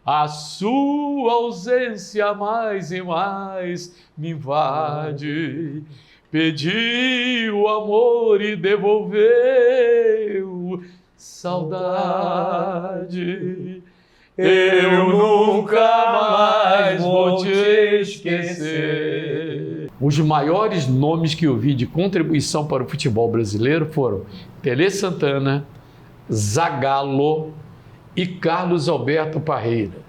A sua ausência mais e mais me invade. Pediu amor e devolveu saudade. Eu nunca mais vou te esquecer. Os maiores nomes que eu vi de contribuição para o futebol brasileiro foram Tele Santana, Zagallo e Carlos Alberto Parreira.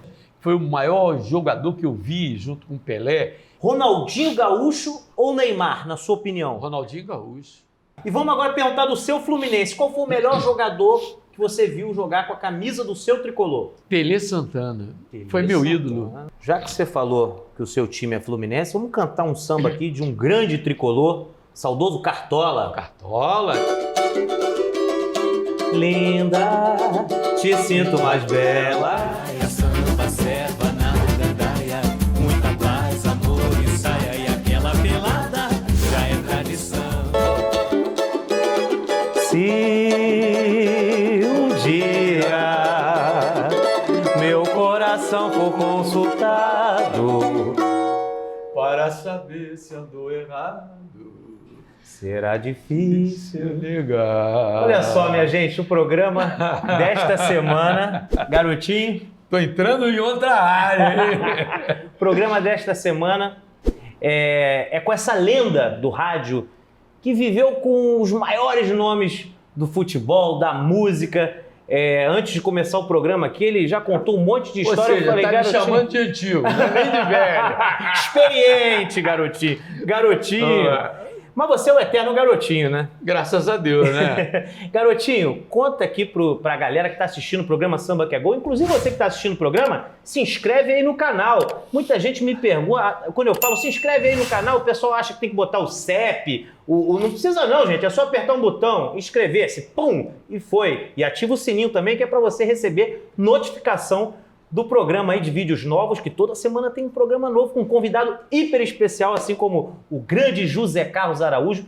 Foi o maior jogador que eu vi junto com Pelé. Ronaldinho Gaúcho ou Neymar, na sua opinião? Ronaldinho Gaúcho. E vamos agora perguntar do seu Fluminense. Qual foi o melhor jogador que você viu jogar com a camisa do seu tricolor? Tele Santana. Foi meu ídolo. Já que você falou que o seu time é Fluminense, vamos cantar um samba aqui de um grande tricolor, saudoso Cartola. Cartola. Linda, te sinto mais bela. Samba, serva na gandaia, muita paz, amor e saia, e aquela pelada já é tradição. Se um dia meu coração for consultado Para saber se andou errado, será difícil. Legal. Olha só, minha gente, o programa desta semana, garotinho. Tô entrando em outra área. O programa desta semana é com essa lenda do rádio que viveu com os maiores nomes do futebol, da música. Antes de começar o programa aqui, ele já contou um monte de história. Ou seja, tá me chamando de antigo, não é nem de velho. Experiente, garotinho. Garotinho. Mas você é o eterno garotinho, né? Graças a Deus, né? Garotinho, conta aqui pra galera que tá assistindo o programa Samba que é Gol. Inclusive você que tá assistindo o programa, se inscreve aí no canal. Muita gente me pergunta, quando eu falo se inscreve aí no canal, o pessoal acha que tem que botar o CEP. Não precisa não, gente, é só apertar um botão, inscrever-se, pum, e foi. E ativa o sininho também, que é para você receber notificação do programa aí de vídeos novos, que toda semana tem um programa novo com um convidado hiper especial, assim como o grande José Carlos Araújo,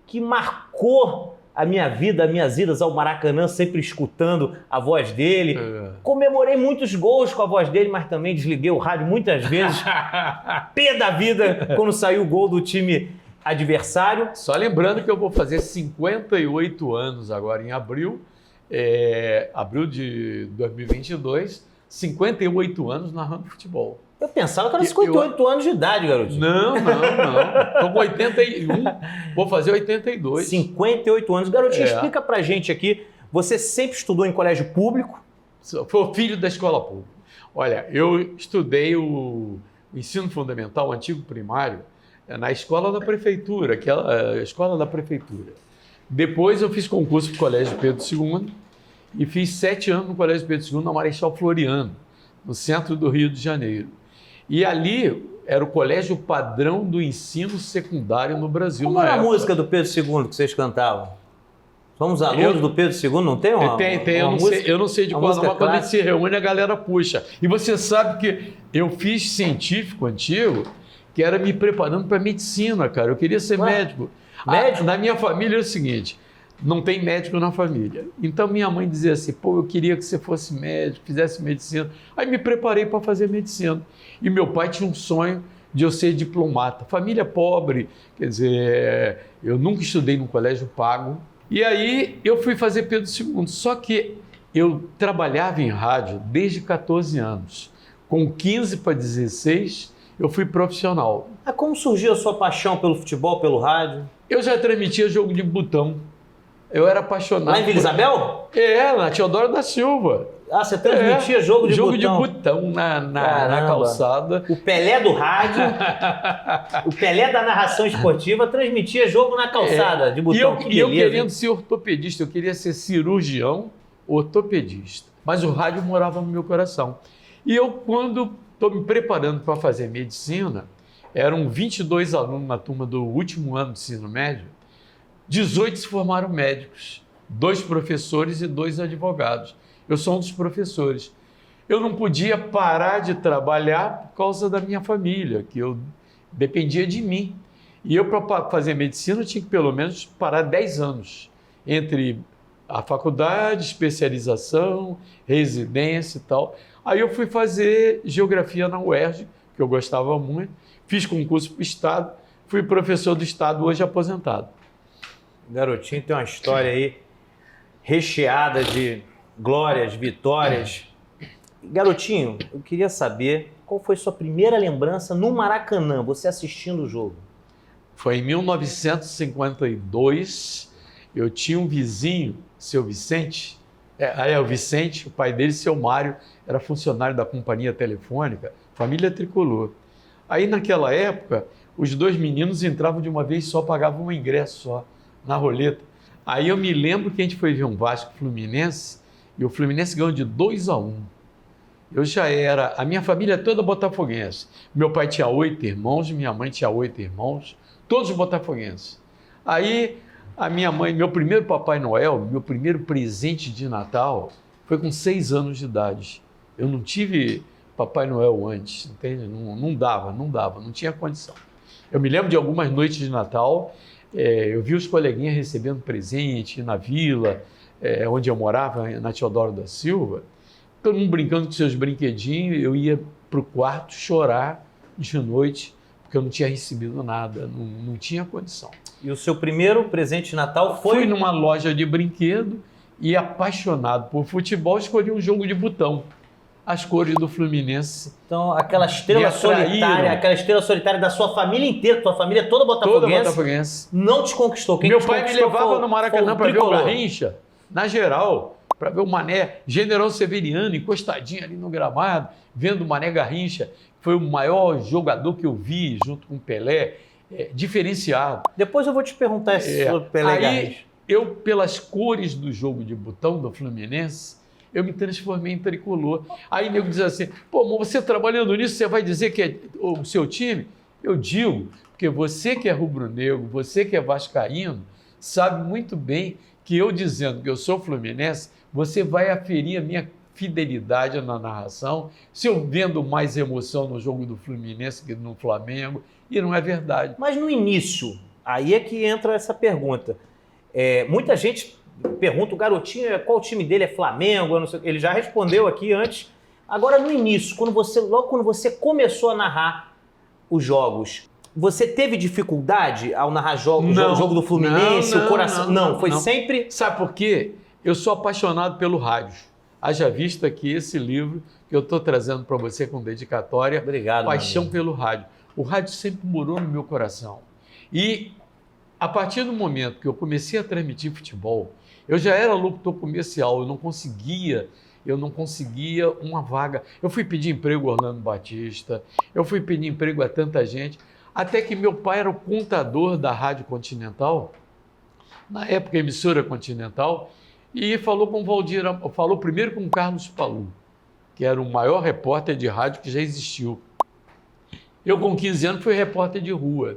que marcou a minha vida, as minhas idas ao Maracanã, sempre escutando a voz dele. Comemorei muitos gols com a voz dele, mas também desliguei o rádio muitas vezes. Pé da vida quando saiu o gol do time adversário. Só lembrando que eu vou fazer 58 anos agora em abril, abril de 2022, 58 anos narrando futebol. Eu pensava que era 58 anos de idade, garotinho. Não. Estou com 81, vou fazer 82. 58 anos. Garotinho, explica pra gente aqui, você sempre estudou em colégio público? Foi filho da escola pública. Olha, eu estudei o ensino fundamental, o antigo primário, na escola da prefeitura, a escola da prefeitura. Depois eu fiz concurso para o Colégio Pedro II e fiz 7 anos no Colégio Pedro II, na Marechal Floriano, no centro do Rio de Janeiro. E ali era o colégio padrão do ensino secundário no Brasil. Como era a música do Pedro II que vocês cantavam? Somos alunos do Pedro II, não tem uma Tem, eu não sei de qual, mas quando a gente se reúne a galera puxa. E você sabe que eu fiz científico antigo, que era me preparando para medicina, cara. Eu queria ser médico. Médico? Na minha família é o seguinte, não tem médico na família. Então minha mãe dizia assim, pô, eu queria que você fosse médico, fizesse medicina. Aí me preparei para fazer medicina. E meu pai tinha um sonho de eu ser diplomata. Família pobre, quer dizer, eu nunca estudei num colégio pago. E aí eu fui fazer Pedro II. Só que eu trabalhava em rádio desde 14 anos. Com 15 para 16, eu fui profissional. Como surgiu a sua paixão pelo futebol, pelo rádio? Eu já transmitia jogo de botão. Eu era apaixonado. Lá em Vila Isabel? Na Teodoro da Silva. Você transmitia jogo de botão? Jogo de botão na calçada. O Pelé do rádio, o Pelé da narração esportiva transmitia jogo na calçada de botão. E eu querendo ser ortopedista, eu queria ser cirurgião ortopedista. Mas o rádio morava no meu coração. E eu, quando estou me preparando para fazer medicina, eram 22 alunos na turma do último ano do ensino médio, 18 se formaram médicos, 2 professores e 2 advogados. Eu sou um dos professores. Eu não podia parar de trabalhar por causa da minha família, que dependia de mim. E eu, para fazer medicina, eu tinha que pelo menos parar 10 anos entre a faculdade, especialização, residência e tal. Aí eu fui fazer geografia na UERJ, que eu gostava muito, fiz concurso para o Estado, fui professor do Estado, hoje aposentado. Garotinho tem uma história aí recheada de glórias, vitórias. Garotinho, eu queria saber qual foi sua primeira lembrança no Maracanã, você assistindo o jogo. Foi em 1952, eu tinha um vizinho, seu Vicente, o Vicente, o pai dele, seu Mário, era funcionário da companhia telefônica, família tricolor. Aí naquela época, os dois meninos entravam de uma vez só, pagavam um ingresso só, na roleta. Aí eu me lembro que a gente foi ver um Vasco Fluminense, e o Fluminense ganhou de 2-1. Eu já era, a minha família toda botafoguense. Meu pai tinha 8 irmãos, minha mãe tinha 8 irmãos, todos botafoguenses. Aí a minha mãe, meu primeiro Papai Noel, meu primeiro presente de Natal, foi com 6 anos de idade. Eu não tive Papai Noel antes, entende? Não dava, não tinha condição. Eu me lembro de algumas noites de Natal, eu vi os coleguinhas recebendo presente na vila, onde eu morava, na Teodoro da Silva, todo mundo brincando com seus brinquedinhos, eu ia para o quarto chorar de noite, porque eu não tinha recebido nada, não tinha condição. E o seu primeiro presente de Natal foi? Fui numa loja de brinquedo e, apaixonado por futebol, escolhi um jogo de botão, as cores do Fluminense. Então, aquela estrela solitária da sua família inteira, tua família toda botafoguense, não te conquistou. Quem Meu te pai me conquistou levava no Maracanã para ver o Garrincha, na geral, para ver o Mané, General Severiano, encostadinho ali no gramado, vendo o Mané Garrincha, foi o maior jogador que eu vi, junto com o Pelé, diferenciado. Depois eu vou te perguntar sobre Pelé Garrincha. Eu, pelas cores do jogo de botão do Fluminense, eu me transformei em tricolor. Aí o nego diz assim, pô, mas você trabalhando nisso, você vai dizer que é o seu time? Eu digo, porque você que é rubro-negro, você que é vascaíno, sabe muito bem que eu dizendo que eu sou fluminense, você vai aferir a minha fidelidade na narração, se eu vendo mais emoção no jogo do Fluminense que no Flamengo, e não é verdade. Mas no início, aí é que entra essa pergunta. Muita gente pergunta, o Garotinho, qual time dele é Flamengo? Eu não sei, ele já respondeu aqui antes. Agora, no início, logo quando você começou a narrar os jogos, você teve dificuldade ao narrar o jogo do Fluminense, o coração? Não, foi sempre... Sabe por quê? Eu sou apaixonado pelo rádio. Haja vista que esse livro que eu estou trazendo para você com dedicatória, obrigado, Paixão pelo Rádio. O rádio sempre morou no meu coração. E a partir do momento que eu comecei a transmitir futebol, eu já era locutor comercial, eu não conseguia uma vaga. Eu fui pedir emprego a Orlando Batista, eu fui pedir emprego a tanta gente, até que meu pai era o contador da Rádio Continental, na época emissora Continental, e falou com o Valdir, falou primeiro com o Carlos Palu, que era o maior repórter de rádio que já existiu. Eu, com 15 anos, fui repórter de rua,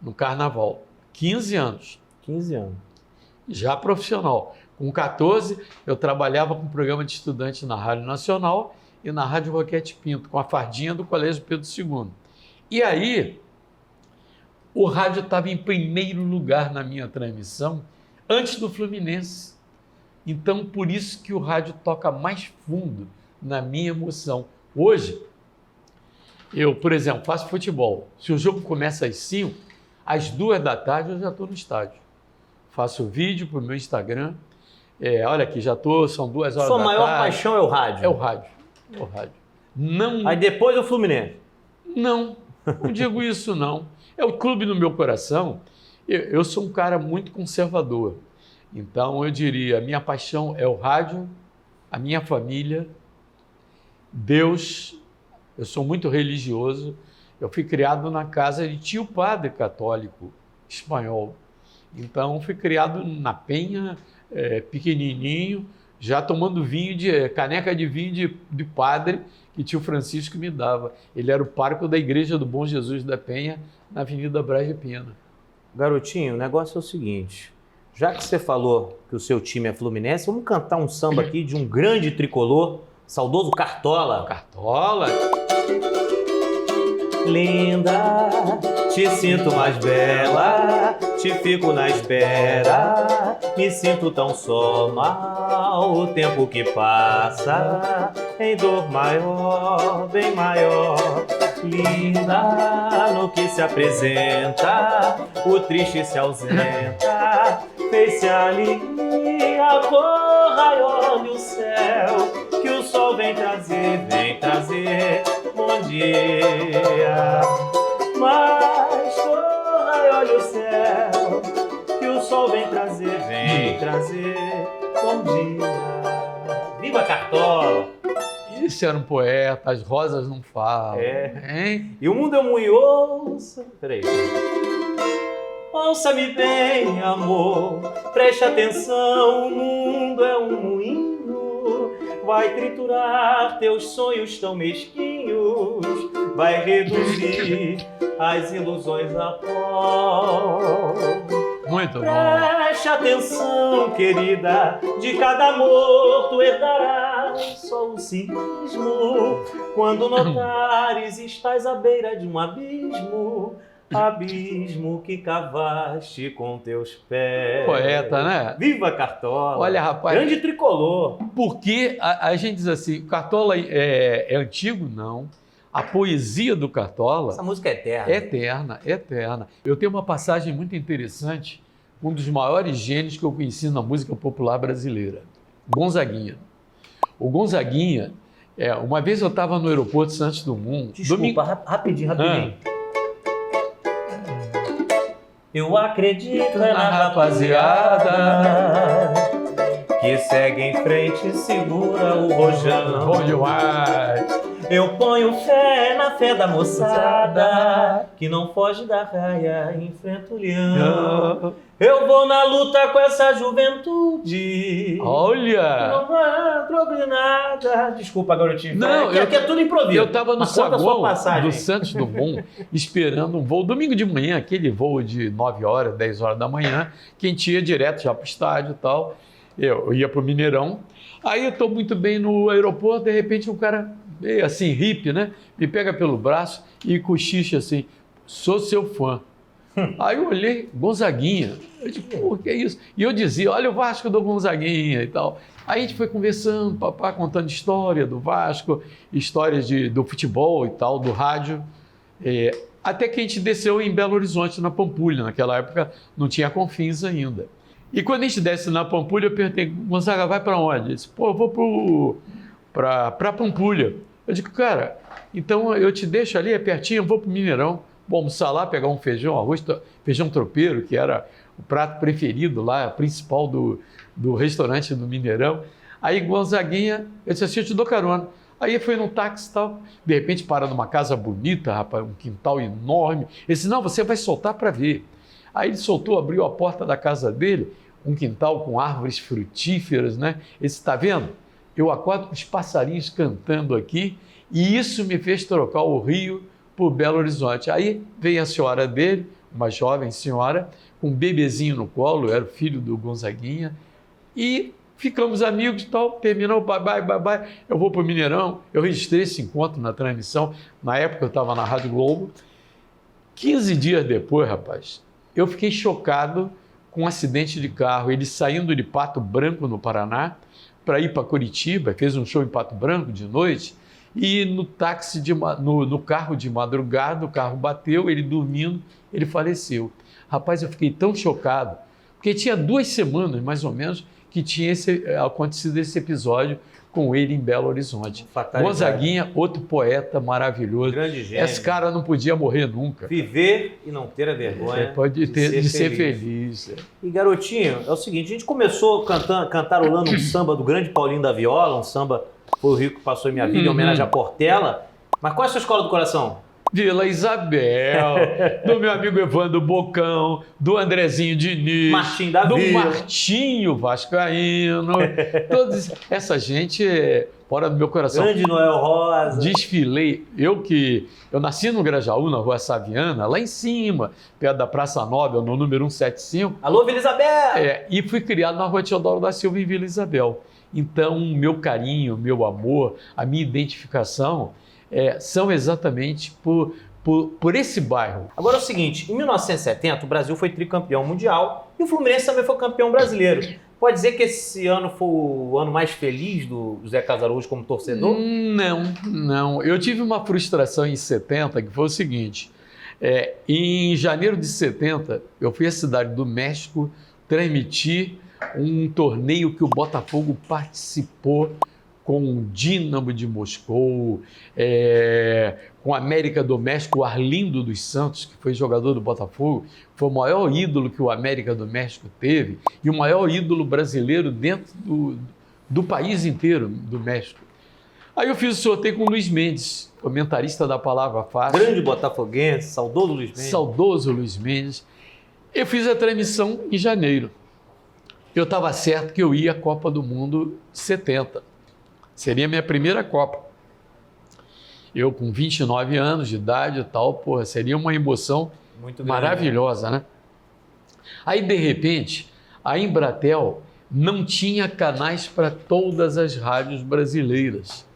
no Carnaval. 15 anos. 15 anos. Já profissional. Com 14, eu trabalhava com um programa de estudante na Rádio Nacional e na Rádio Roquete Pinto, com a fardinha do Colégio Pedro II. E aí, o rádio estava em primeiro lugar na minha transmissão, antes do Fluminense. Então, por isso que o rádio toca mais fundo na minha emoção. Hoje, eu, por exemplo, faço futebol. Se o jogo começa às 5, às 2 da tarde eu já estou no estádio. Faço vídeo para o meu Instagram. Olha aqui, já estou, são 2 horas da tarde. Sua maior paixão é o rádio? É o rádio. É o rádio. Não... Aí depois o Fluminense? Não digo isso não. É o clube no meu coração. Eu sou um cara muito conservador. Então eu diria, a minha paixão é o rádio, a minha família, Deus. Eu sou muito religioso. Eu fui criado na casa de tio padre católico espanhol. Então fui criado na Penha, pequenininho, já tomando caneca de vinho de padre que tio Francisco me dava. Ele era o pároco da Igreja do Bom Jesus da Penha, na Avenida Braz de Pena. Garotinho, o negócio é o seguinte, já que você falou que o seu time é Fluminense, vamos cantar um samba aqui de um grande tricolor, saudoso Cartola. Cartola? Lenda te sinto mais bela, te fico na espera, me sinto tão só mal, o tempo que passa, em dor maior, bem maior. Linda no que se apresenta, o triste se ausenta, fez-se a alegria, corra e olhe o céu, que o sol vem trazer bom dia. Mas corra e olhe o céu, que o sol vem trazer bom dia. Viva Cartola! Esse era um poeta, as rosas não falam. Hein? E o mundo é um ouça. Peraí. Ouça-me bem, amor, preste atenção, o mundo é um moinho, vai triturar teus sonhos tão mesquinhos, vai reduzir as ilusões a pó. Muito bom. Preste atenção, querida, de cada amor tu herdarás só o cinismo. Quando notares, estás à beira de um abismo, abismo que cavaste com teus pés. Poeta, né? Viva Cartola! Olha, rapaz. Grande tricolor. Porque a gente diz assim, Cartola é antigo? Não. A poesia do Cartola Essa música é eterna. eterna, eterna. Eu tenho uma passagem muito interessante, um dos maiores gênios que eu conheci na música popular brasileira, Gonzaguinha. O Gonzaguinha, uma vez eu estava no aeroporto de Santos Dumont. Desculpa, rapidinho. Eu acredito na rapaziada que segue em frente e segura o rojão. Bom demais. Eu ponho fé na fé da moçada que não foge da raia, enfrenta o leão. Eu vou na luta com essa juventude. Olha! Não vai progredir. Desculpa, garotinho. Não, aqui é tudo improviso. Eu estava no Mas conta a sua saguão passagem. do Santos Dumont esperando um voo, domingo de manhã, aquele voo de 9 horas, 10 horas da manhã, que a gente ia direto já para o estádio e tal. Eu ia para o Mineirão. Aí eu estou muito bem no aeroporto, de repente um cara, meio assim, hippie, né? Me pega pelo braço e cochicha assim, sou seu fã. Aí eu olhei, Gonzaguinha. Eu disse, pô, que é isso? E eu dizia, olha o Vasco do Gonzaguinha e tal. Aí a gente foi conversando, papá contando história do Vasco, histórias do futebol e tal, do rádio. Até que a gente desceu em Belo Horizonte, na Pampulha. Naquela época não tinha Confins ainda. E quando a gente desce na Pampulha, eu perguntei, Gonzaga, vai para onde? Ele disse, pô, eu vou para Pampulha. Eu digo, cara, então eu te deixo ali, é pertinho, eu vou para o Mineirão. Vou almoçar lá, pegar um feijão, arroz, feijão tropeiro, que era o prato preferido lá, principal do restaurante do Mineirão. Aí Gonzaguinha, eu disse assim, eu te dou carona. Aí eu fui num táxi e tal, de repente para numa casa bonita, rapaz, um quintal enorme. Ele disse, não, você vai soltar para ver. Aí ele soltou, abriu a porta da casa dele, um quintal com árvores frutíferas, né? Ele disse, está vendo? Eu acordo com os passarinhos cantando aqui e isso me fez trocar o Rio por Belo Horizonte. Aí vem a senhora dele, uma jovem senhora, com um bebezinho no colo, eu era o filho do Gonzaguinha, e ficamos amigos e tal, terminou, bye, eu vou para o Mineirão, eu registrei esse encontro na transmissão, na época eu estava na Rádio Globo. 15 dias depois, rapaz, eu fiquei chocado com um acidente de carro, ele saindo de Pato Branco, no Paraná, para ir para Curitiba, fez um show em Pato Branco de noite, e no táxi, no carro de madrugada, o carro bateu, ele dormindo, ele faleceu. Rapaz, eu fiquei tão chocado, porque tinha 2 semanas, mais ou menos, que tinha acontecido esse episódio com ele em Belo Horizonte. Gonzaguinha, outro poeta maravilhoso. Grande gênio. Esse cara não podia morrer nunca. Viver e não ter a vergonha de ser feliz. E, garotinho, é o seguinte, a gente começou cantarolando um samba do grande Paulinho da Viola, um samba Foi o Rio que Passou em Minha Vida, em homenagem a Portela. Mas qual é a sua escola do coração? Vila Isabel, do meu amigo Evandro Bocão, do Andrezinho Diniz, Martim da do Vila. Martinho Vascaíno, toda essa gente fora do meu coração. Grande Noel Rosa. Desfilei, eu nasci no Grajaú, na Rua Saviana, lá em cima, perto da Praça Nobel, no número 175. Alô, Vila Isabel! E fui criado na Rua Teodoro da Silva, em Vila Isabel. Então, meu carinho, meu amor, a minha identificação são exatamente por esse bairro. Agora é o seguinte, em 1970 o Brasil foi tricampeão mundial e o Fluminense também foi campeão brasileiro. Pode dizer que esse ano foi o ano mais feliz do José Carlos Araújo como torcedor? Não. Eu tive uma frustração em 70, que foi o seguinte. Em janeiro de 70, eu fui à cidade do México transmitir um torneio que o Botafogo participou com o Dínamo de Moscou, com o América do México, o Arlindo dos Santos, que foi jogador do Botafogo, foi o maior ídolo que o América do México teve e o maior ídolo brasileiro dentro do país inteiro, do México. Aí eu fiz o sorteio com o Luiz Mendes, comentarista da Palavra Fácil. Grande botafoguense, saudoso Luiz Mendes. Saudoso Luiz Mendes. Eu fiz a transmissão em janeiro. Eu estava certo que eu ia à Copa do Mundo 70. Seria a minha primeira Copa. Eu com 29 anos de idade e tal, porra, seria uma emoção muito maravilhosa, né? Aí, de repente, a Embratel não tinha canais para todas as rádios brasileiras.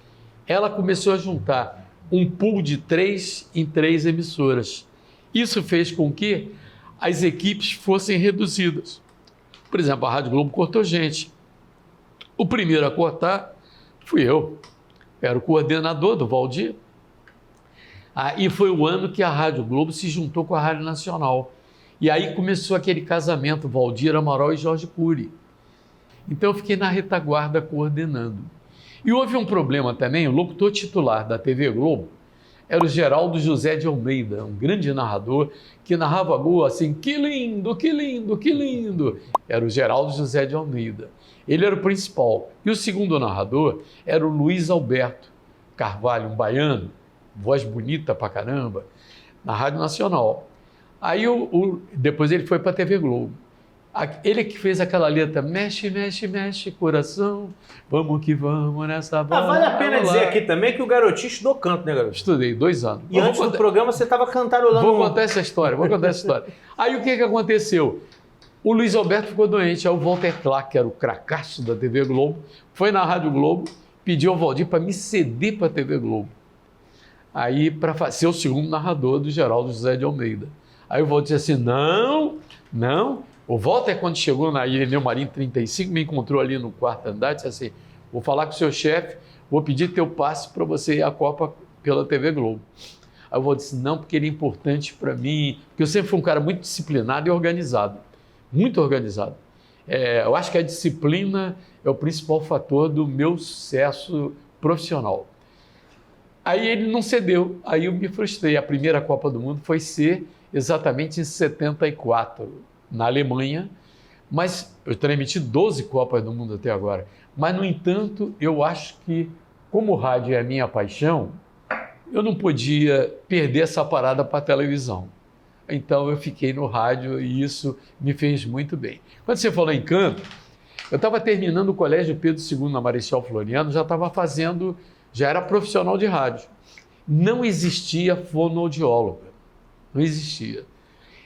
Ela começou a juntar um pool de 3 em 3 emissoras. Isso fez com que as equipes fossem reduzidas. Por exemplo, a Rádio Globo cortou gente. O primeiro a cortar fui eu. Era o coordenador do Valdir. E foi o ano que a Rádio Globo se juntou com a Rádio Nacional. E aí começou aquele casamento, Valdir Amaral e Jorge Cury. Então eu fiquei na retaguarda coordenando. E houve um problema também, o locutor titular da TV Globo era o Geraldo José de Almeida, um grande narrador que narrava gol assim, que lindo, que lindo, que lindo. Era o Geraldo José de Almeida. Ele era o principal. E o segundo narrador era o Luiz Alberto Carvalho, um baiano, voz bonita pra caramba, na Rádio Nacional. Aí depois ele foi para a TV Globo. Ele que fez aquela letra, mexe, mexe, mexe, coração, vamos que vamos nessa bola. Vale a pena dizer aqui também que o garotinho estudou canto, né, garoto? Estudei 2 anos. E antes do programa você estava cantarolando. Vou contar essa história. Aí o que aconteceu? O Luiz Alberto ficou doente, aí o Walter Clark, que era o cracaço da TV Globo, foi na Rádio Globo, pediu ao Valdir para me ceder para a TV Globo. Aí, para ser o segundo narrador do Geraldo José de Almeida. Aí o Valdir disse assim, não. O Walter, quando chegou na Ireneu Marinho 35, me encontrou ali no 4º andar e disse assim, vou falar com o seu chefe, vou pedir teu passe para você ir à Copa pela TV Globo. Aí o Walter disse, não, porque ele é importante para mim, porque eu sempre fui um cara muito disciplinado e organizado, muito organizado. Eu acho que a disciplina é o principal fator do meu sucesso profissional. Aí ele não cedeu, aí eu me frustrei. A primeira Copa do Mundo foi ser exatamente em 74, na Alemanha, mas eu transmiti 12 Copas do Mundo até agora. Mas, no entanto, eu acho que, como o rádio é a minha paixão, eu não podia perder essa parada para a televisão. Então, eu fiquei no rádio e isso me fez muito bem. Quando você falou em canto, eu estava terminando o Colégio Pedro II na Marechal Floriano, já era profissional de rádio. Não existia fonoaudiólogo, não existia.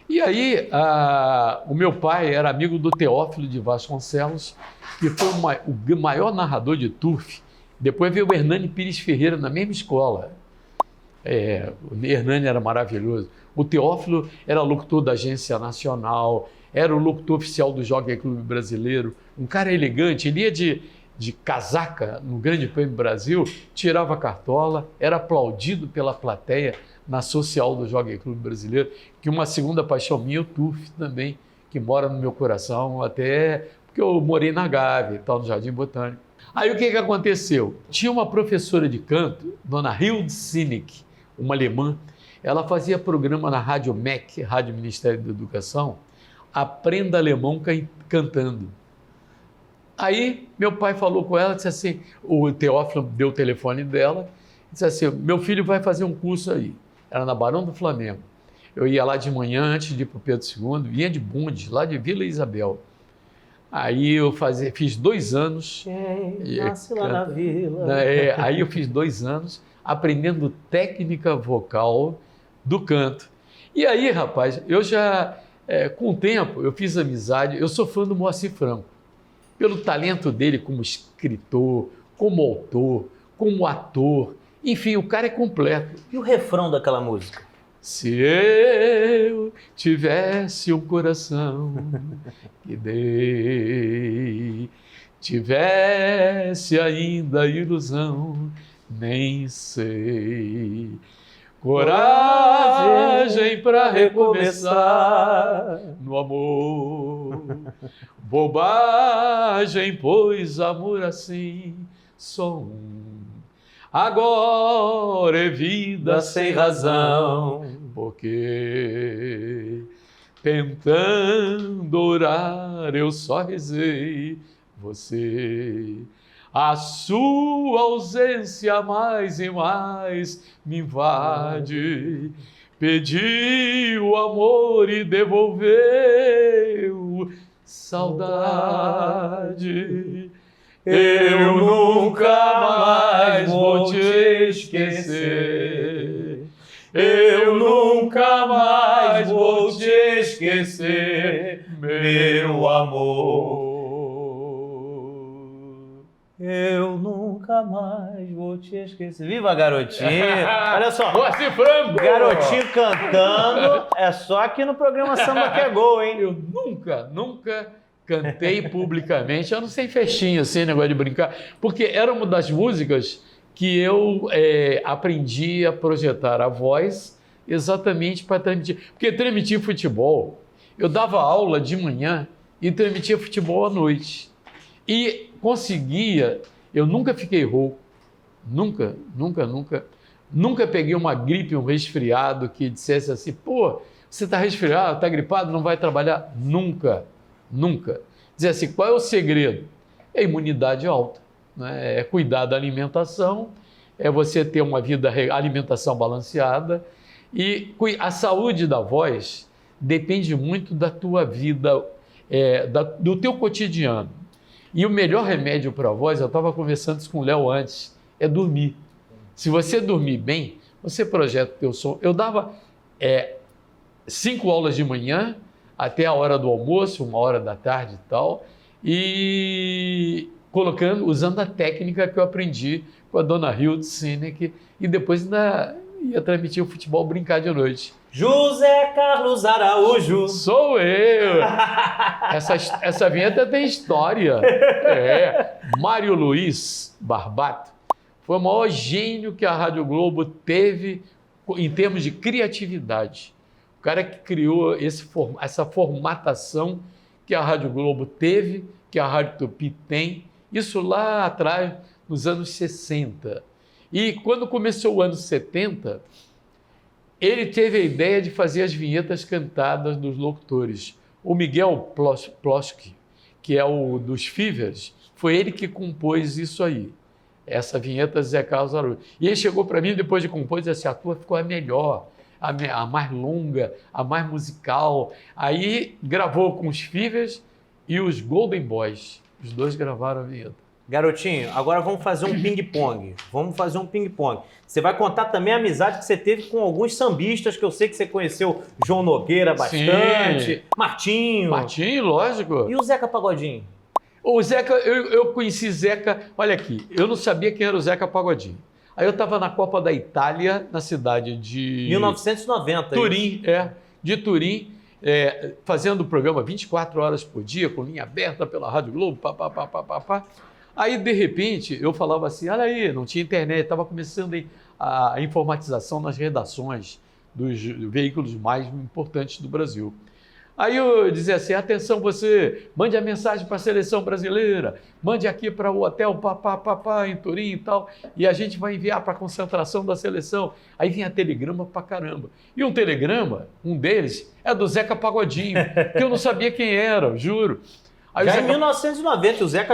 E aí, o meu pai era amigo do Teófilo de Vasconcelos, que foi o maior narrador de turf. Depois veio o Hernani Pires Ferreira na mesma escola. O Hernani era maravilhoso. O Teófilo era locutor da Agência Nacional, era o locutor oficial do Jockey Clube Brasileiro, um cara elegante, ele ia de casaca no Grande Prêmio Brasil, tirava a cartola, era aplaudido pela plateia na social do Jockey Clube Brasileiro, que uma segunda paixão minha é o turf também, que mora no meu coração, até porque eu morei na Gávea e tal, no Jardim Botânico. Aí o que aconteceu? Tinha uma professora de canto, dona Hilde Sinek, uma alemã, ela fazia programa na Rádio MEC, Rádio Ministério da Educação, Aprenda Alemão Cantando. Aí meu pai falou com ela, disse assim, o Teófilo deu o telefone dela, disse assim, meu filho vai fazer um curso aí. Era na Barão do Flamengo. Eu ia lá de manhã, antes de ir para o Pedro II, ia de bonde, lá de Vila Isabel. Aí eu fiz 2 anos. Nasce lá na vila. Aí eu fiz 2 anos aprendendo técnica vocal do canto. E aí, rapaz, eu já, com o tempo, eu fiz amizade, eu sou fã do Moacir Franco, pelo talento dele como escritor, como autor, como ator, enfim, o cara é completo. E o refrão daquela música? Se eu tivesse um coração que dei, tivesse ainda ilusão, nem sei. Coragem para recomeçar no amor. Bobagem, pois amor assim, só um. Agora é vida sem razão, porque tentando orar eu só rezei você. A sua ausência mais e mais me invade. Pedi o amor e devolveu saudade. Eu nunca mais vou te esquecer. Eu nunca mais vou te esquecer, meu amor. Eu nunca mais vou te esquecer. Viva, garotinho! Olha só. Moacir Franco! Garotinho cantando é só aqui no programa Samba que é Gol, hein? Eu nunca cantei publicamente, eu não sei festinha assim, negócio de brincar, porque era uma das músicas que eu aprendi a projetar a voz exatamente para transmitir. Porque transmitir futebol, eu dava aula de manhã e transmitia futebol à noite. E conseguia, eu nunca fiquei rouco, nunca peguei uma gripe, um resfriado que dissesse assim, pô, você está resfriado, está gripado, não vai trabalhar? Nunca. Dizer assim, qual é o segredo? É imunidade alta, né? É cuidar da alimentação, é você ter uma alimentação balanceada e a saúde da voz depende muito da tua vida, do teu cotidiano. E o melhor remédio para a voz, eu estava conversando isso com o Léo antes, é dormir. Se você dormir bem, você projeta o teu som. Eu dava 5 aulas de manhã, até a hora do almoço, 1 hora da tarde e tal, e usando a técnica que eu aprendi com a dona Hilde Sinek, e depois ainda ia transmitir o futebol, brincar de noite. José Carlos Araújo. Sou eu! Essa vinheta tem história. Mário Luiz Barbato foi o maior gênio que a Rádio Globo teve em termos de criatividade. O cara que criou essa formatação que a Rádio Globo teve, que a Rádio Tupi tem, isso lá atrás, nos anos 60. E quando começou o ano 70, ele teve a ideia de fazer as vinhetas cantadas dos locutores. O Miguel Ploski, que é o dos Fivers, foi ele que compôs isso aí. Essa vinheta Zé Carlos Araújo. E ele chegou para mim depois de compor e disse assim, a tua ficou a melhor, a mais longa, a mais musical. Aí gravou com os Fivers e os Golden Boys. Os dois gravaram a vinheta. Garotinho, agora vamos fazer um ping-pong. Você vai contar também a amizade que você teve com alguns sambistas, que eu sei que você conheceu João Nogueira bastante, Sim. Martinho, lógico. E o Zeca Pagodinho? O Zeca, eu conheci Zeca, olha aqui, eu não sabia quem era o Zeca Pagodinho. Aí eu estava na Copa da Itália, na cidade de... 1990. Turim, de Turim, fazendo o programa 24 horas por dia, com linha aberta pela Rádio Globo, pá. Aí, de repente, eu falava assim, olha aí, não tinha internet, estava começando a informatização nas redações dos veículos mais importantes do Brasil. Aí eu dizia assim, atenção você, mande a mensagem para a seleção brasileira, mande aqui para o hotel em Turim e tal, e a gente vai enviar para a concentração da seleção. Aí vinha telegrama pra caramba. E um telegrama, um deles, é do Zeca Pagodinho, que eu não sabia quem era, juro. Aí em 1990, o Zeca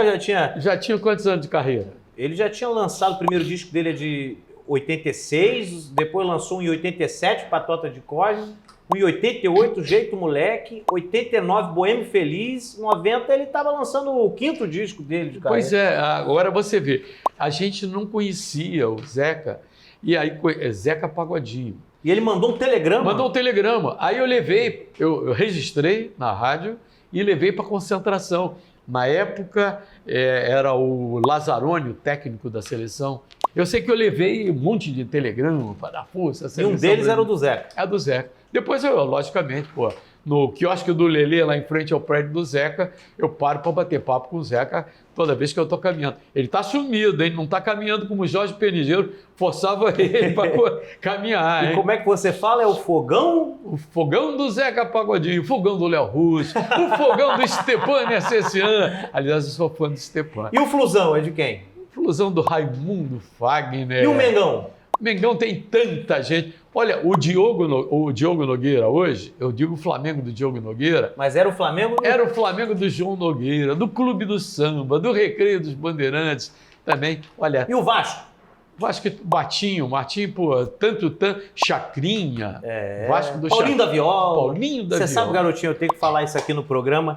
já tinha quantos anos de carreira? Ele já tinha lançado, o primeiro disco dele é de 86, depois lançou um em 87, Patota de Cosme, um em 88, Jeito Moleque, 89, Boêmio Feliz, 90 ele estava lançando o 5º disco dele de carreira. Pois é, agora você vê, a gente não conhecia o Zeca, e aí Zeca Pagodinho. E ele mandou um telegrama? Mandou um telegrama. Aí eu levei, eu registrei na rádio e levei para concentração. Na época, era o Lazzaroni, o técnico da seleção. Eu sei que eu levei um monte de telegrama para dar força. E um deles era o do Zeca. É do Zeca. Depois eu, logicamente, pô, no quiosque do Lelê, lá em frente ao prédio do Zeca, eu paro para bater papo com o Zeca toda vez que eu estou caminhando. Ele está sumido, ele não está caminhando como o Jorge Penigeiro forçava ele para caminhar. E como é que você fala? É o fogão? O fogão do Zeca Pagodinho, o fogão do Léo Russo, o fogão do Stepan Nercessian. Aliás, eu sou fã do Stepan. E o Flusão é de quem? Flusão do Raimundo Fagner. E o Mengão? Mengão tem tanta gente. Olha, o Diogo Nogueira hoje, eu digo o Flamengo do Diogo Nogueira. Mas era o Flamengo? Era o Flamengo do João Nogueira, do Clube do Samba, do Recreio dos Bandeirantes também. Olha. E o Vasco? Vasco, Martinho, pô, tanto, Chacrinha. Vasco do Paulinho da Viola. Paulinho da Viola. Você sabe, garotinho, eu tenho que falar isso aqui no programa,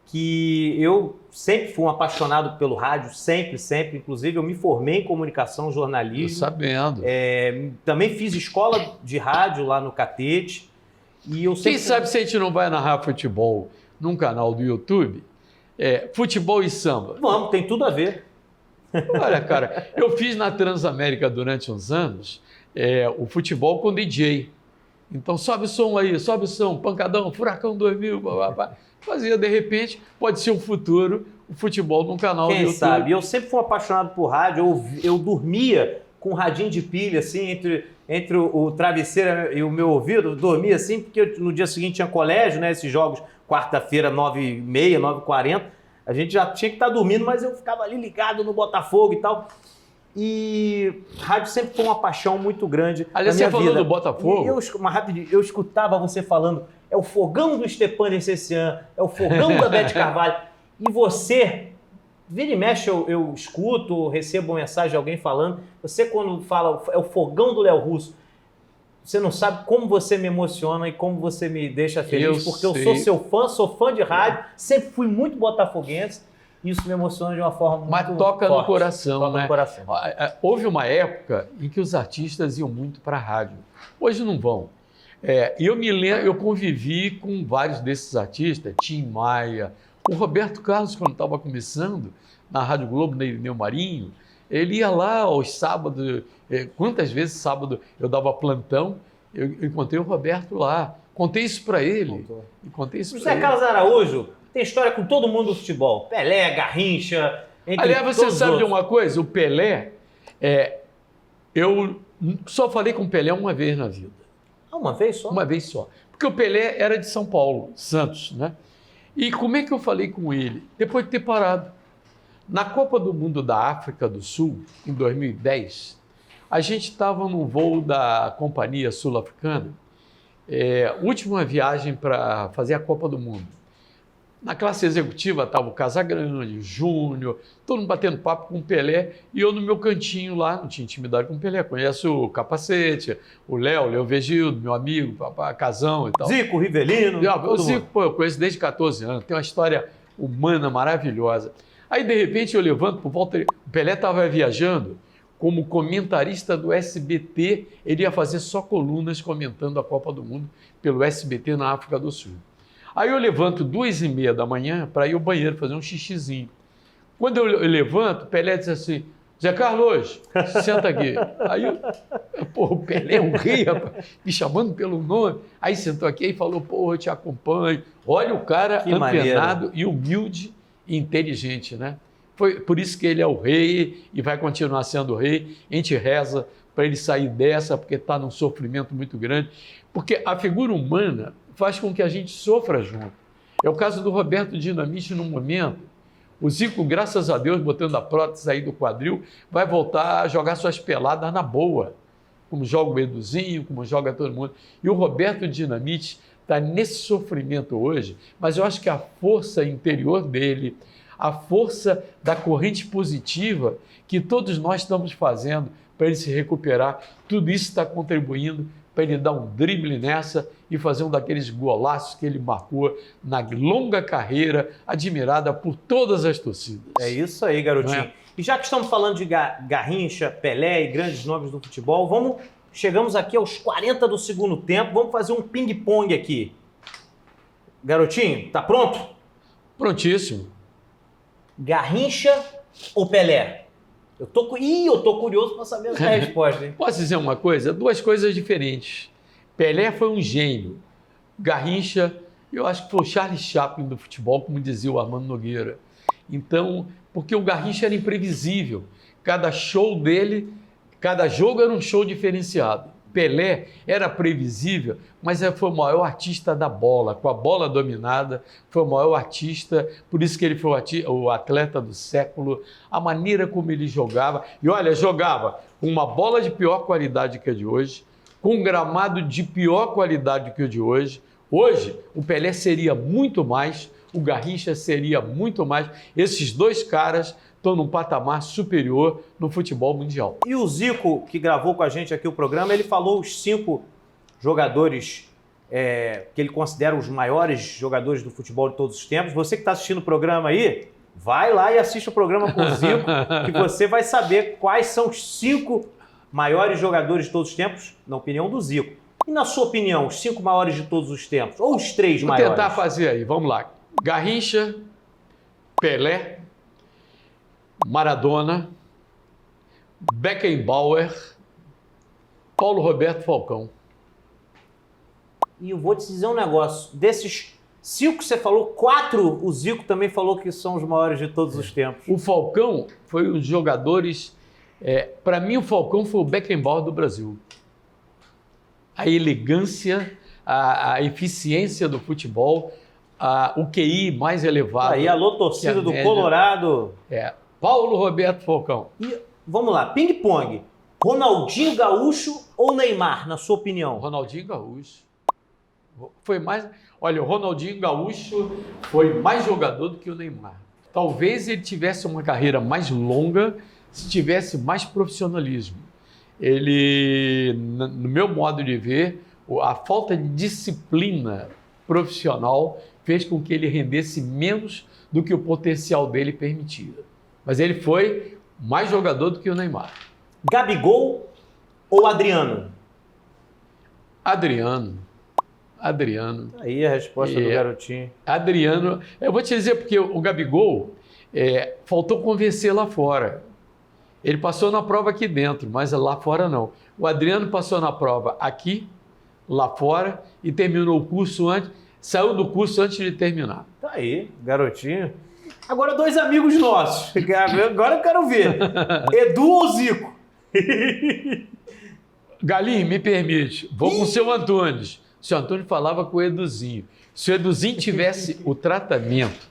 que eu sempre fui um apaixonado pelo rádio, sempre. Inclusive, eu me formei em comunicação, jornalismo. Tô sabendo. Também fiz escola de rádio lá no Catete. E eu sempre... Quem sabe se a gente não vai narrar futebol num canal do YouTube? Futebol e samba. Vamos, tem tudo a ver. Olha, cara, eu fiz na Transamérica durante uns anos o futebol com DJ. Então, sobe o som aí, sobe o som, pancadão, furacão 2000, babá. Fazia, de repente, pode ser o futuro, o futebol num canal do YouTube. Quem sabe? Eu sempre fui apaixonado por rádio, eu dormia com um radinho de pilha, assim, entre o travesseiro e o meu ouvido, eu dormia assim, porque no dia seguinte tinha colégio, né, esses jogos, quarta-feira, 9h30, 9h40, a gente já tinha que estar dormindo, mas eu ficava ali ligado no Botafogo e tal. E rádio sempre foi uma paixão muito grande. Aliás, na minha você falou vida. do Botafogo? Eu escutava você falando, é o fogão do Stepan Nercessian, é o fogão da Beth Carvalho. E você, vira e mexe, eu escuto, recebo uma mensagem de alguém falando, você quando fala, é o fogão do Léo Russo, você não sabe como você me emociona e como você me deixa feliz, porque eu sou seu fã, sou fã de rádio, sempre fui muito botafoguense. Isso me emociona de uma forma muito Mas toca forte. no coração, toca né? no coração. Houve uma época em que os artistas iam muito para a rádio. Hoje não vão. Eu me lembro, eu convivi com vários desses artistas, Tim Maia, o Roberto Carlos, quando estava começando, na Rádio Globo, na Irineu Marinho, ele ia lá aos sábados, quantas vezes sábado eu dava plantão, eu encontrei o Roberto lá, contei isso para ele. José Carlos Araújo tem história com todo mundo do futebol, Pelé, Garrincha, aliás, você sabe de uma coisa? O Pelé, eu só falei com o Pelé uma vez na vida. Uma vez só? Uma vez só. Porque o Pelé era de São Paulo, Santos, né? E como é que eu falei com ele? Depois de ter parado. Na Copa do Mundo da África do Sul, em 2010, a gente estava num voo da Companhia Sul-Africana, última viagem para fazer a Copa do Mundo. Na classe executiva estava o Casagrande, o Júnior, todo mundo batendo papo com o Pelé, e eu no meu cantinho lá, não tinha intimidade com o Pelé, conheço o Capacete, o Léo Vegildo, meu amigo, Casão e tal. Zico, Rivelino, o Zico, pô, eu conheço desde 14 anos, tem uma história humana maravilhosa. Aí, de repente, eu levanto por volta, o Pelé estava viajando como comentarista do SBT, ele ia fazer só colunas comentando a Copa do Mundo pelo SBT na África do Sul. Aí eu levanto 2h30 da manhã para ir ao banheiro fazer um xixizinho. Quando eu levanto, o Pelé diz assim, Zé Carlos, senta aqui. Aí, o Pelé é um rei, rapaz, me chamando pelo nome. Aí sentou aqui e falou, eu te acompanho. Olha o cara que antenado e humilde e inteligente, né? Foi por isso que ele é o rei e vai continuar sendo o rei. A gente reza para ele sair dessa, porque está num sofrimento muito grande. Porque a figura humana faz com que a gente sofra junto. É o caso do Roberto Dinamite no momento. O Zico, graças a Deus, botando a prótese aí do quadril, vai voltar a jogar suas peladas na boa, como joga o Eduzinho, como joga todo mundo. E o Roberto Dinamite está nesse sofrimento hoje, mas eu acho que a força interior dele, a força da corrente positiva que todos nós estamos fazendo para ele se recuperar, tudo isso está contribuindo para ele dar um drible nessa e fazer um daqueles golaços que ele marcou na longa carreira, admirada por todas as torcidas. É isso aí, garotinho. E já que estamos falando de Garrincha, Pelé e grandes nomes do futebol, chegamos aqui aos 40 do segundo tempo, vamos fazer um ping-pong aqui. Garotinho, tá pronto? Prontíssimo. Garrincha ou Pelé? Eu tô curioso para saber essa resposta, hein? Posso dizer uma coisa? Duas coisas diferentes. Pelé foi um gênio. Garrincha, eu acho que foi o Charlie Chaplin do futebol, como dizia o Armando Nogueira. Então, porque o Garrincha era imprevisível. Cada show dele, cada jogo era um show diferenciado. Pelé era previsível, mas foi o maior artista da bola, com a bola dominada, foi o maior artista, por isso que ele foi o atleta do século, a maneira como ele jogava. E olha, jogava com uma bola de pior qualidade que a de hoje, com um gramado de pior qualidade que o de hoje. Hoje, o Pelé seria muito mais, o Garrincha seria muito mais. Esses dois caras estão num patamar superior no futebol mundial. E o Zico, que gravou com a gente aqui o programa, ele falou os 5 jogadores que ele considera os maiores jogadores do futebol de todos os tempos. Você que está assistindo o programa aí, vai lá e assiste o programa com o Zico, que você vai saber quais são os 5 maiores jogadores de todos os tempos, na opinião do Zico. E na sua opinião, os 5 maiores de todos os tempos? Ou os 3 maiores? Vou tentar fazer aí, vamos lá. Garrincha, Pelé, Maradona, Beckenbauer, Paulo Roberto Falcão. E eu vou te dizer um negócio. Desses 5 que você falou, 4 o Zico também falou que são os maiores de todos os tempos. O Falcão foi um dos jogadores... para mim, o Falcão foi o Beckenbauer do Brasil. A elegância, a eficiência do futebol, o QI mais elevado. Aí, alô, torcida do Colorado. Paulo Roberto Falcão. E vamos lá, ping-pong. Ronaldinho Gaúcho ou Neymar, na sua opinião? Ronaldinho Gaúcho. Foi mais... Olha, o Ronaldinho Gaúcho foi mais jogador do que o Neymar. Talvez ele tivesse uma carreira mais longa se tivesse mais profissionalismo. Ele, no meu modo de ver, a falta de disciplina profissional fez com que ele rendesse menos do que o potencial dele permitia. Mas ele foi mais jogador do que o Neymar. Gabigol ou Adriano? Adriano. Aí a resposta do garotinho. Adriano. Eu vou te dizer porque o Gabigol faltou convencer lá fora. Ele passou na prova aqui dentro, mas lá fora não. O Adriano passou na prova aqui, lá fora, e terminou o curso saiu do curso antes de terminar. Tá aí, garotinho. Agora 2 amigos nossos. Agora eu quero ver. Edu ou Zico? Galinho, me permite. Vou com o seu Antunes. O seu Antunes falava com o Eduzinho. Se o Eduzinho tivesse o tratamento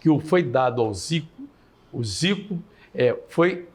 que foi dado ao Zico, o Zico foi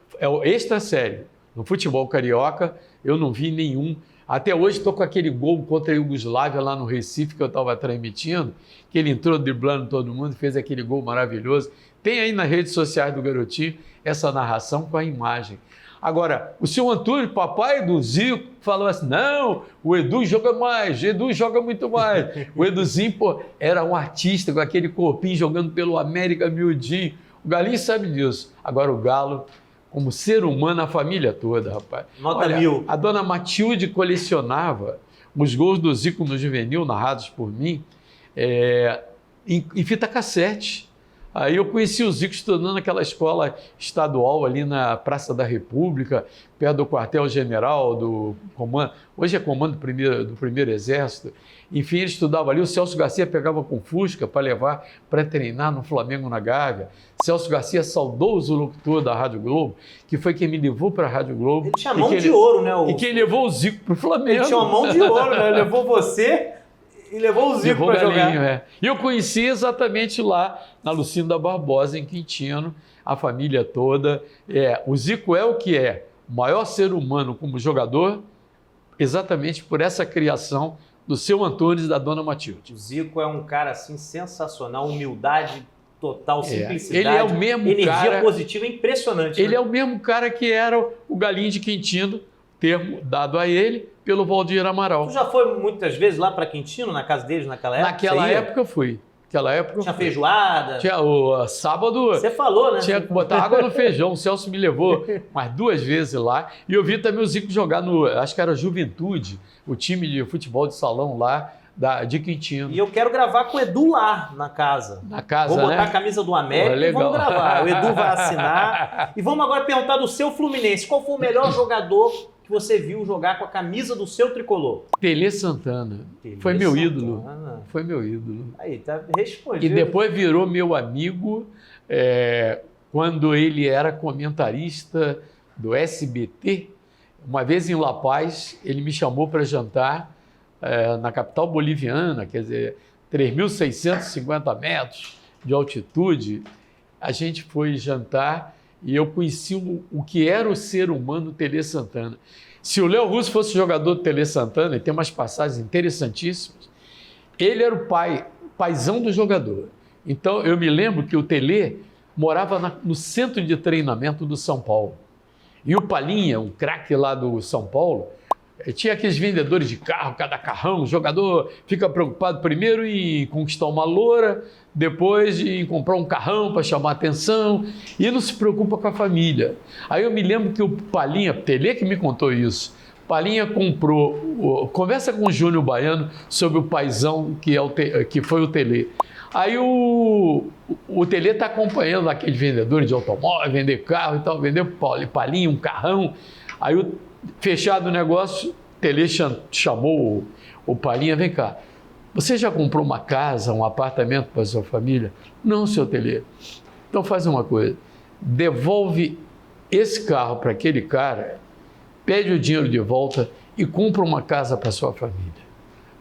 extra sério. No futebol carioca, eu não vi nenhum. Até hoje estou com aquele gol contra a Iugoslávia lá no Recife que eu estava transmitindo, que ele entrou driblando todo mundo, fez aquele gol maravilhoso. Tem aí nas redes sociais do garotinho essa narração com a imagem. Agora, o seu Antônio, papai do Zico, falou assim, não, o Edu joga mais, o Edu joga muito mais. O Eduzinho, era um artista com aquele corpinho jogando pelo América miudinho. O Galinho sabe disso. Agora o Galo, como ser humano, a família toda, rapaz. Nota 1000. A dona Matilde colecionava os gols do Zico no juvenil, narrados por mim, em fita cassete. Aí eu conheci o Zico estudando naquela escola estadual ali na Praça da República, perto do quartel-general do comando, hoje é comando do primeiro Exército. Enfim, ele estudava ali, o Celso Garcia pegava com Fusca para levar para treinar no Flamengo na Gávea. Celso Garcia, saudoso locutor da Rádio Globo, que foi quem me levou para a Rádio Globo. Ele tinha mão de ouro, né? E quem levou o Zico para o Flamengo. Ele tinha uma mão de ouro, né? Levou você e levou o Zico para jogar. E eu conheci exatamente lá na Lucinda Barbosa, em Quintino, a família toda. O Zico é o que é, o maior ser humano como jogador, exatamente por essa criação do seu Antônio e da dona Matilde. O Zico é um cara assim sensacional, humildade total, simplicidade. Ele é o mesmo energia positiva impressionante. Ele é o mesmo cara que era o Galinho de Quintino, termo dado a ele pelo Valdir Amaral. Tu já foi muitas vezes lá para Quintino, na casa deles naquela época? Naquela época eu fui. Tinha feijoada? Tinha o sábado. Você falou, né? Tinha que botar água no feijão. O Celso me levou mais 2 vezes lá. E eu vi também o Zico jogar acho que era Juventude, o time de futebol de salão lá de Quintino. E eu quero gravar com o Edu lá na casa. Na casa, Vou botar né? a camisa do América e Legal. vamos gravar. O Edu vai assinar. E vamos agora perguntar do seu Fluminense. Qual foi o melhor jogador que você viu jogar com a camisa do seu tricolor? Tele Santana. Tele Foi meu Santana. ídolo. Foi meu ídolo. Aí, tá respondido. E depois virou meu amigo quando ele era comentarista do SBT. Uma vez em La Paz, ele me chamou para jantar na capital boliviana, quer dizer, 3.650 metros de altitude. A gente foi jantar e eu conheci o que era o ser humano Tele Santana. Se o Léo Russo fosse jogador do Tele Santana, e tem umas passagens interessantíssimas, ele era o paizão do jogador. Então, eu me lembro que o Tele morava no centro de treinamento do São Paulo. E o Palinha, um craque lá do São Paulo, tinha aqueles vendedores de carro, cada carrão, o jogador fica preocupado primeiro em conquistar uma loura, depois em comprar um carrão para chamar atenção, e não se preocupa com a família. Aí eu me lembro que o Palinha, Tele que me contou isso, Palinha comprou, conversa com o Júnior Baiano sobre o paizão que foi o Tele. Aí o Tele está acompanhando aqueles vendedores de automóvel, vender carro e tal, vender Palinha, um carrão. Aí, fechado o negócio, o Tele chamou o Palinha, vem cá, você já comprou uma casa, um apartamento para sua família? Não, seu Tele. Então faz uma coisa, devolve esse carro para aquele cara, pede o dinheiro de volta e compra uma casa para sua família.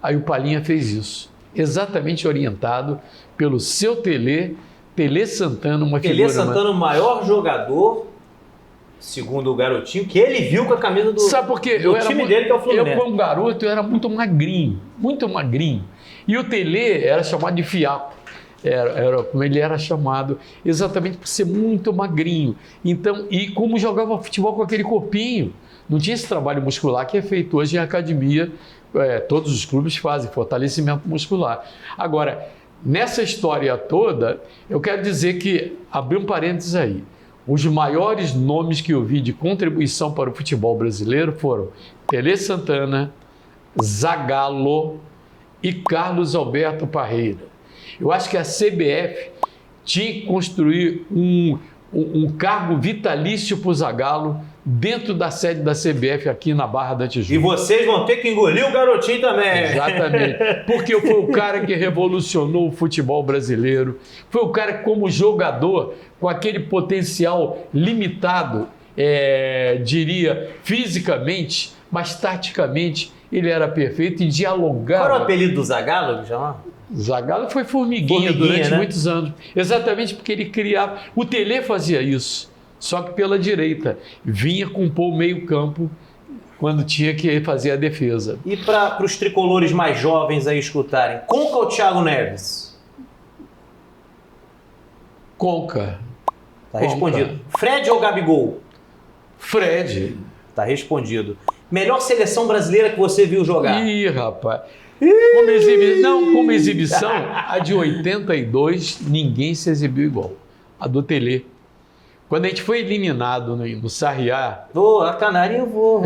Aí o Palinha fez isso. Exatamente orientado pelo seu Tele Santana, uma figura... Tele Santana, o maior jogador, segundo o garotinho, que ele viu com a camisa do, Sabe por quê? do time dele, que é o Fluminense. Eu, como garoto, eu era muito magrinho. E o Tele era chamado de fiapo. Era como ele era chamado, exatamente por ser muito magrinho. Então, e como jogava futebol com aquele corpinho, não tinha esse trabalho muscular que é feito hoje em academia. Todos os clubes fazem fortalecimento muscular. Agora, nessa história toda, eu quero dizer que, abri um parênteses aí, os maiores nomes que eu vi de contribuição para o futebol brasileiro foram Tele Santana, Zagallo e Carlos Alberto Parreira. Eu acho que a CBF tinha que construir um cargo vitalício para o Zagallo dentro da sede da CBF aqui na Barra da Tijuca. E vocês vão ter que engolir o garotinho também. Exatamente. Porque foi o cara que revolucionou o futebol brasileiro. Foi o cara que, como jogador, com aquele potencial limitado, diria, fisicamente, mas taticamente, ele era perfeito e dialogava. Qual era o apelido do Zagallo, que chamava? Zagallo foi formiguinha durante muitos anos. Exatamente porque ele criava... O Tele fazia isso, só que pela direita. Vinha compor o meio-campo quando tinha que fazer a defesa. E para os tricolores mais jovens aí escutarem, Conca ou Thiago Neves? Conca. Tá respondido. Fred ou Gabigol? Fred. Tá respondido. Melhor seleção brasileira que você viu jogar? Ih, rapaz. Como exibição, a de 82, ninguém se exibiu igual. A do Tele. Quando a gente foi eliminado no Sarriá... A Canária eu vou.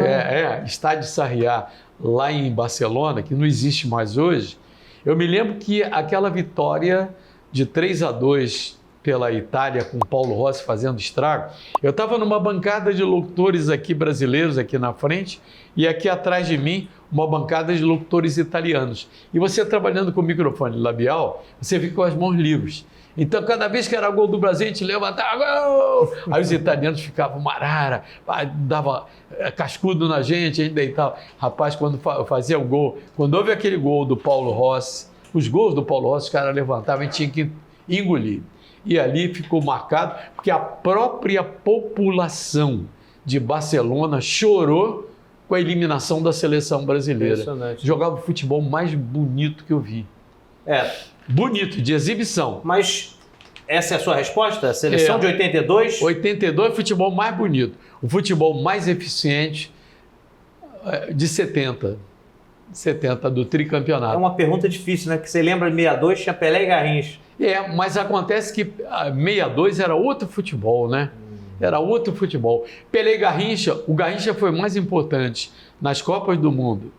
Estádio Sarriá, lá em Barcelona, que não existe mais hoje, eu me lembro que aquela vitória de 3-2 pela Itália, com Paulo Rossi fazendo estrago, eu estava numa bancada de locutores aqui brasileiros, aqui na frente, e aqui atrás de mim, uma bancada de locutores italianos. E você trabalhando com microfone labial, você fica com as mãos livres. Então, cada vez que era gol do Brasil, a gente levantava, gol! Aí os italianos ficavam marara, dava cascudo na gente, a gente deitava. Rapaz, quando fazia o gol, quando houve aquele gol do Paulo Rossi, os gols do Paulo Rossi, os caras levantavam e tinha que engolir. E ali ficou marcado, porque a própria população de Barcelona chorou com a eliminação da seleção brasileira. Jogava o futebol mais bonito que eu vi. Bonito, de exibição. Mas essa é a sua resposta? A seleção de 82? 82 é o futebol mais bonito. O futebol mais eficiente de 70. 70 do tricampeonato. É uma pergunta difícil, né? Que você lembra de 62, tinha Pelé e Garrincha. Mas acontece que 62 era outro futebol, né? Era outro futebol. Pelé e Garrincha, o Garrincha foi mais importante nas Copas do Mundo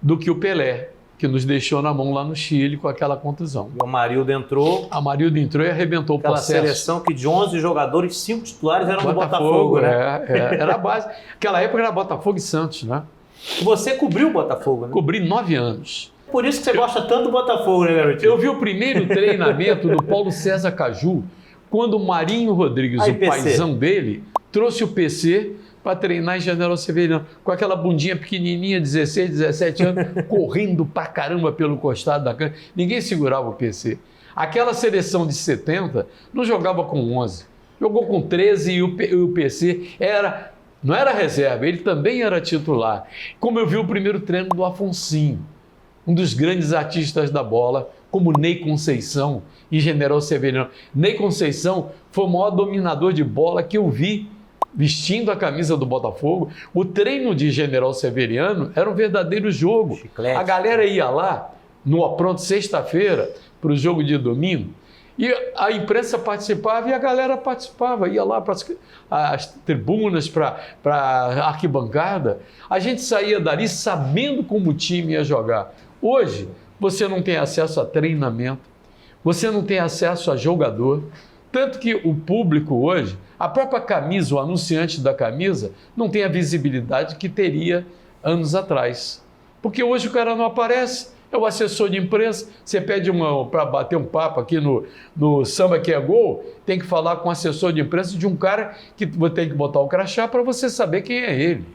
do que o Pelé. que nos deixou na mão lá no Chile com aquela contusão. O Amarildo entrou. Amarildo entrou e arrebentou o Aquela processo. seleção que de 11 jogadores, 5 titulares eram do Botafogo, né? Era a base. Aquela época era Botafogo e Santos, né? Você cobriu o Botafogo, né? Cobri 9 anos. Por isso que você gosta tanto do Botafogo, né, garotinho? Eu vi o primeiro treinamento do Paulo César Caju, quando o Marinho Rodrigues, Aí, o PC. paizão dele, trouxe o PC para treinar em General Severiano, com aquela bundinha pequenininha, 16, 17 anos, correndo pra caramba pelo costado da cancha. Ninguém segurava o PC. Aquela seleção de 70 não jogava com 11, jogou com 13 e o PC não era reserva, ele também era titular. Como eu vi o primeiro treino do Afonsinho, um dos grandes artistas da bola, como Ney Conceição, em General Severiano. Ney Conceição foi o maior dominador de bola que eu vi vestindo a camisa do Botafogo. O treino de General Severiano era um verdadeiro jogo. Chiclete. A galera ia lá, no apronto, sexta-feira, para o jogo de domingo, e a imprensa participava e a galera participava, ia lá para as tribunas, para a arquibancada. A gente saía dali sabendo como o time ia jogar. Hoje, você não tem acesso a treinamento, você não tem acesso a jogador, tanto que o público hoje, a própria camisa, o anunciante da camisa, não tem a visibilidade que teria anos atrás. Porque hoje o cara não aparece, é o assessor de imprensa, você pede para bater um papo aqui no Samba que é Gol, tem que falar com o assessor de imprensa de um cara que tem que botar o crachá para você saber quem é ele.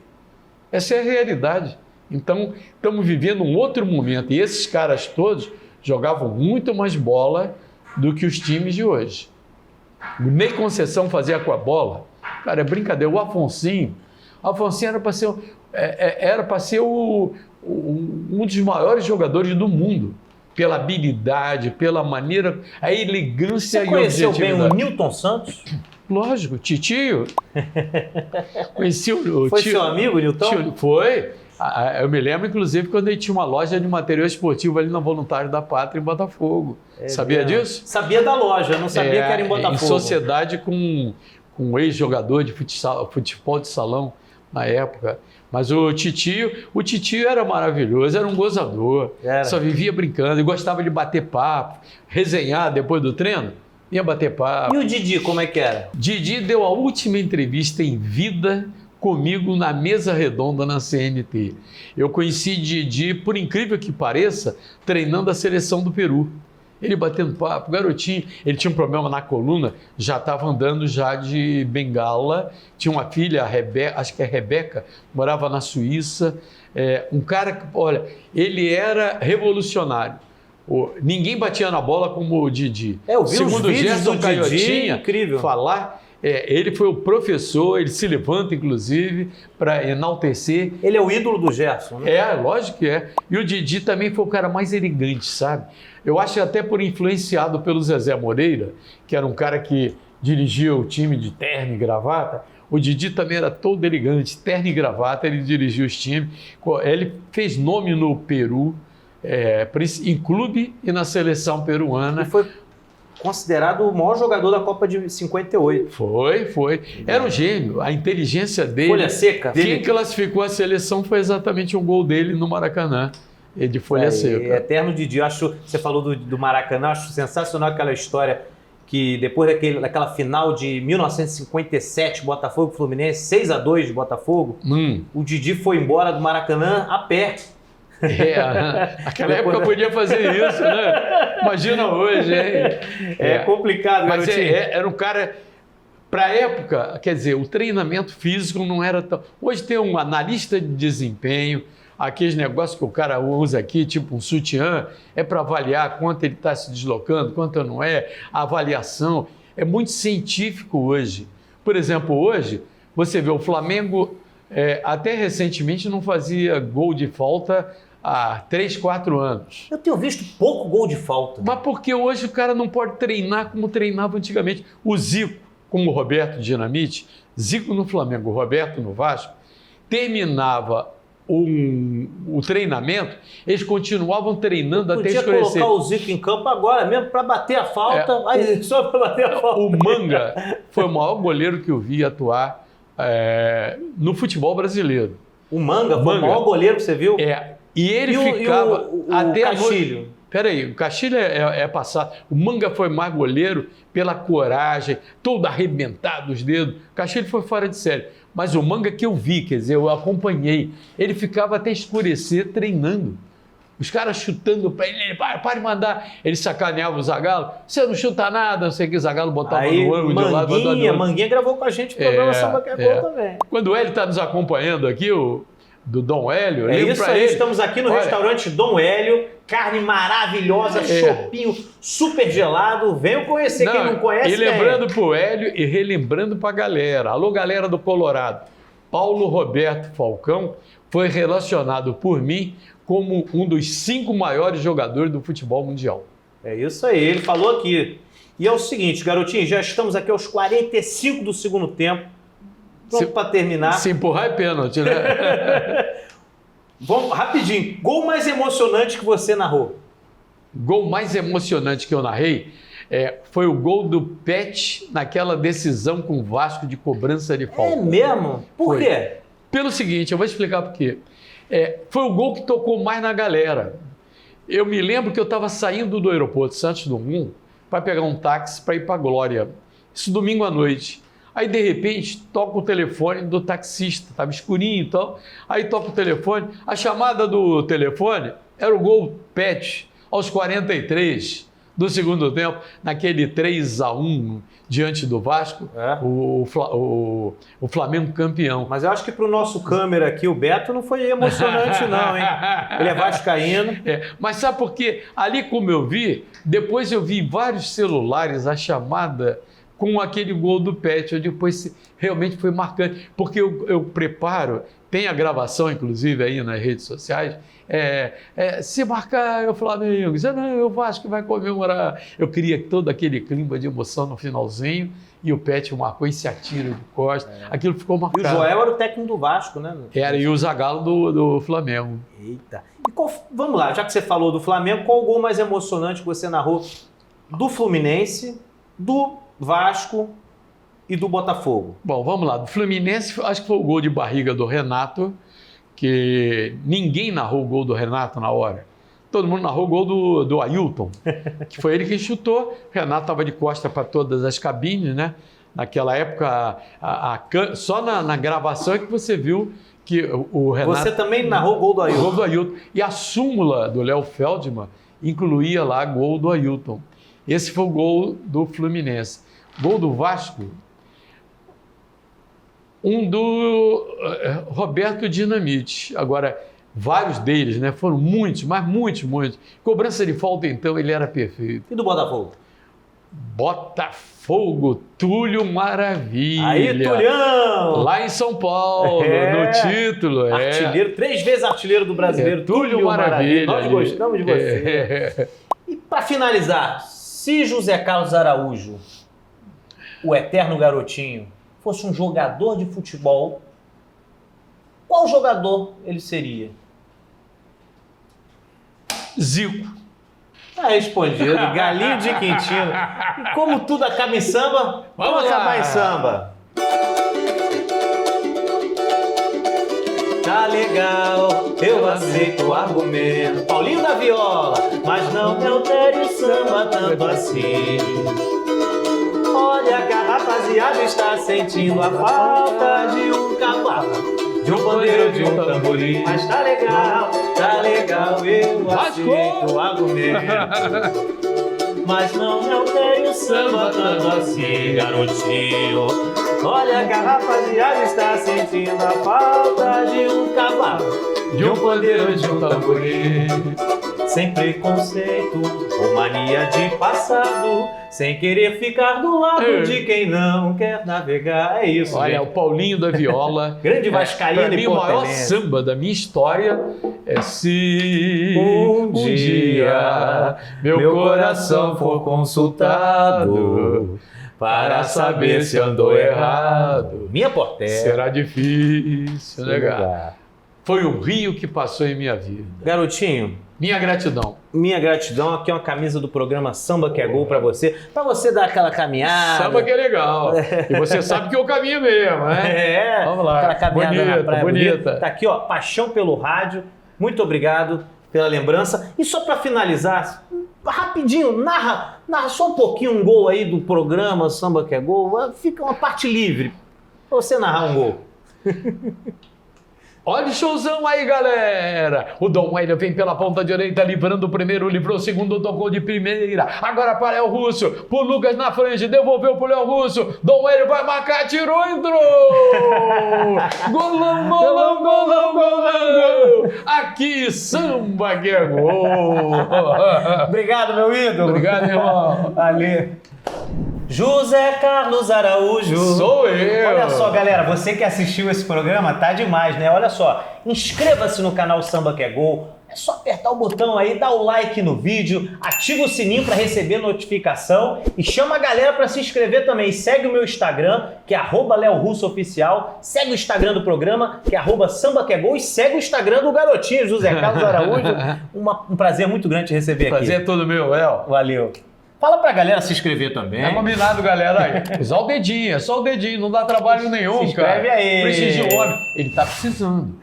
Essa é a realidade. Então, estamos vivendo um outro momento. E esses caras todos jogavam muito mais bola do que os times de hoje. O Ney Conceição fazia com a bola. Cara, é brincadeira. O Afonsinho era para ser um dos maiores jogadores do mundo. Pela habilidade, pela maneira, a elegância Você e conheceu bem objetividade. o Nilton Santos? Lógico, titio. Conheci o Foi tio. seu amigo, Nilton? Foi. Eu me lembro, inclusive, quando ele tinha uma loja de material esportivo ali na Voluntário da Pátria, em Botafogo. Sabia disso? Sabia da loja, não sabia que era em Botafogo. Em sociedade com um ex-jogador de futebol de salão na época. Mas o titio era maravilhoso, era um gozador. Só vivia brincando e gostava de bater papo, resenhar depois do treino. Ia bater papo. E o Didi, como é que era? Didi deu a última entrevista em vida comigo na mesa redonda na CNT. Eu conheci Didi, por incrível que pareça, treinando a seleção do Peru. Ele batendo papo, garotinho, ele tinha um problema na coluna, já estava andando já de bengala, tinha uma filha, a Rebeca, acho que é Rebeca, morava na Suíça. Um cara que, olha, ele era revolucionário. Ninguém batia na bola como o Didi. Eu vi Segundo os vídeos Gerson do Didi, Caiotinha, incrível. falar... ele foi o professor, ele se levanta, inclusive, para enaltecer. Ele é o ídolo do Gerson, né? Lógico que é. E o Didi também foi o cara mais elegante, sabe? Eu acho até por influenciado pelo Zezé Moreira, que era um cara que dirigia o time de terno e gravata. O Didi também era todo elegante, terno e gravata, ele dirigia os times. Ele fez nome no Peru, em clube e na seleção peruana. E foi considerado o maior jogador da Copa de 58. Foi. Era um gênio. A inteligência dele... Folha seca. Quem classificou a seleção foi exatamente um gol dele no Maracanã, de folha seca. Eterno Didi. Você falou do Maracanã, acho sensacional aquela história que depois daquela final de 1957, Botafogo e Fluminense, 6-2 de Botafogo, o Didi foi embora do Maracanã a pé. Aquela época podia fazer isso, né? Imagina hoje, hein? É complicado, mas garotinho. Era um cara... Para a época, quer dizer, o treinamento físico não era tão... Hoje tem um analista de desempenho, aqueles negócios que o cara usa aqui, tipo um sutiã, é para avaliar quanto ele está se deslocando, quanto não é, a avaliação. É muito científico hoje. Por exemplo, hoje, você vê o Flamengo, até recentemente, não fazia gol de falta há 3, 4 anos. Eu tenho visto pouco gol de falta. Mas porque hoje o cara não pode treinar como treinava antigamente. O Zico, como o Roberto Dinamite, Zico no Flamengo, Roberto no Vasco, terminava o treinamento, eles continuavam treinando até escurecer. Podia colocar o Zico em campo agora mesmo para bater a falta, só para bater a falta. O Manga foi o maior goleiro que eu vi atuar no futebol brasileiro. O Manga foi o maior goleiro que você viu? E ele E ficava o até a noite. Castilho? Peraí, o Castilho é passado. O Manga foi mais goleiro pela coragem, todo arrebentado os dedos. O Castilho foi fora de série. Mas o Manga que eu vi, quer dizer, eu acompanhei, ele ficava até escurecer treinando. Os caras chutando para ele para de mandar. Ele sacaneava o Zagallo. Você não chuta nada, não sei o que. O Zagallo botava Aí, no ângulo de lado, botava no outro. Manguinha gravou com a gente o programa Samba que é Gol também. Quando o Hélio está nos acompanhando aqui, do Dom Hélio, eu É ligo isso pra aí, ele. estamos aqui no Olha, restaurante Dom Hélio, carne maravilhosa, chopinho super gelado. Venham conhecer, quem não conhece. E lembrando pro Hélio e relembrando pra galera. Alô, galera do Colorado. Paulo Roberto Falcão foi relacionado por mim como um dos 5 maiores jogadores do futebol mundial. É isso aí, ele falou aqui. E é o seguinte, garotinho, já estamos aqui aos 45 do segundo tempo. Pronto para terminar. Se empurrar é pênalti, né? Vamos, rapidinho. Gol mais emocionante que você narrou? Gol mais emocionante que eu narrei foi o gol do Pet naquela decisão com o Vasco de cobrança de falta. É mesmo? Por Foi. quê? Pelo seguinte, eu vou explicar por quê. Foi o gol que tocou mais na galera. Eu me lembro que eu estava saindo do aeroporto Santos Dumont para pegar um táxi para ir para Glória. Isso domingo à noite. Aí, de repente, toca o telefone do taxista, estava escurinho e tal. Aí toca o telefone. A chamada do telefone era o gol Pet, aos 43 do segundo tempo, naquele 3-1 diante do Vasco, o Flamengo campeão. Mas eu acho que para o nosso câmera aqui, o Beto, não foi emocionante não, hein? Ele é vascaíno. Mas sabe por quê? Ali, como eu vi, depois eu vi vários celulares a chamada com aquele gol do Pet. Depois realmente foi marcante, porque eu preparo, tem a gravação, inclusive, aí nas redes sociais. Se marcar o Flamengo, não, o Vasco vai comemorar. Eu queria todo aquele clima de emoção no finalzinho, e o Pet marcou e se atira de costas. Aquilo ficou marcado. E o Joel era o técnico do Vasco, né? E o Zagallo do Flamengo. Eita. E vamos lá, já que você falou do Flamengo, qual o gol mais emocionante que você narrou do Fluminense, do Vasco e do Botafogo? Bom, vamos lá. Do Fluminense, acho que foi o gol de barriga do Renato, que ninguém narrou o gol do Renato na hora. Todo mundo narrou o gol do Ailton, que foi ele que chutou. O Renato estava de costa para todas as cabines, né? Naquela época, só na gravação é que você viu que o Renato... Você também narrou o gol do Ailton? O gol do Ailton. E a súmula do Léo Feldman incluía lá gol do Ailton. Esse foi o gol do Fluminense. Gol do Vasco, um do Roberto Dinamite. Agora, vários deles, né? Foram muitos, mas muitos. Cobrança de falta, então, ele era perfeito. E do Botafogo? Botafogo, Túlio Maravilha. Aí, Tulhão! Lá em São Paulo, no título. Artilheiro, 3 vezes artilheiro do brasileiro, Túlio Maravilha. Nós gostamos de você. E para finalizar, se José Carlos Araújo, o eterno garotinho, fosse um jogador de futebol, qual jogador ele seria? Zico. Tá respondido, Galinho de Quintino. E como tudo acaba em samba, vamos acabar em samba. Tá legal, eu aceito o argumento. Paulinho da Viola, mas não me altere o samba tanto assim. Olha que a rapaziada está sentindo a falta de um cavalo, de um pandeiro, de um tamborim. Mas tá legal, eu aceito o argumento. Mas não me altere o samba tanto assim, garotinho. Olha que a rapaziada está sentindo a falta de um cavalo, de um pandeiro, de um tamborim. Sem preconceito ou mania de passado, sem querer ficar do lado de quem não quer navegar. É isso, Olha, gente. o Paulinho da Viola. Grande vascaíno pra mim, e o maior portelense. samba da minha história é Se um dia meu coração for consultado para saber se andou errado, Minha portela. será difícil negar. Foi o rio que passou em minha vida. Garotinho, Minha gratidão. minha gratidão. Aqui é uma camisa do programa Samba que é Gol pra você dar aquela caminhada. Samba que é legal. E você sabe que eu caminho mesmo, né? É, Vamos lá. aquela caminhada Bonita, na praia bonita. Tá aqui, ó, paixão pelo rádio. muito obrigado pela lembrança. E só para finalizar, rapidinho, narra só um pouquinho um gol aí do programa Samba que é Gol. Fica uma parte livre pra você narrar um gol. Olha o showzão aí, galera! O Dom Hélio vem pela ponta direita, livrando o primeiro, livrou o segundo, tocou de primeira. Agora para Léo Russo, pro Lucas na frente, devolveu pro Léo Russo. Dom Hélio vai marcar, tirou, entrou! Golão, golão, golão, golão! Aqui, samba que é gol! Obrigado, meu ídolo. Obrigado, irmão. Valeu. José Carlos Araújo. Sou eu. Olha só, galera, você que assistiu esse programa, tá demais, né? Olha só, inscreva-se no canal Samba que é Gol. É só apertar o botão aí, dá o like no vídeo, ativa o sininho para receber notificação e chama a galera para se inscrever também. Segue o meu Instagram, que é @LeoRussoOficial. Segue o Instagram do programa, que é @Samba que é Gol. E segue o Instagram do garotinho, José Carlos Araújo. Um prazer muito grande te receber aqui. Prazer é todo meu, Léo. Valeu. Fala pra galera se inscrever também. É combinado, galera. Aí. Só o dedinho, é só o dedinho, não dá trabalho nenhum, se inscreve cara. aí. Prestígio homem. Ele tá precisando.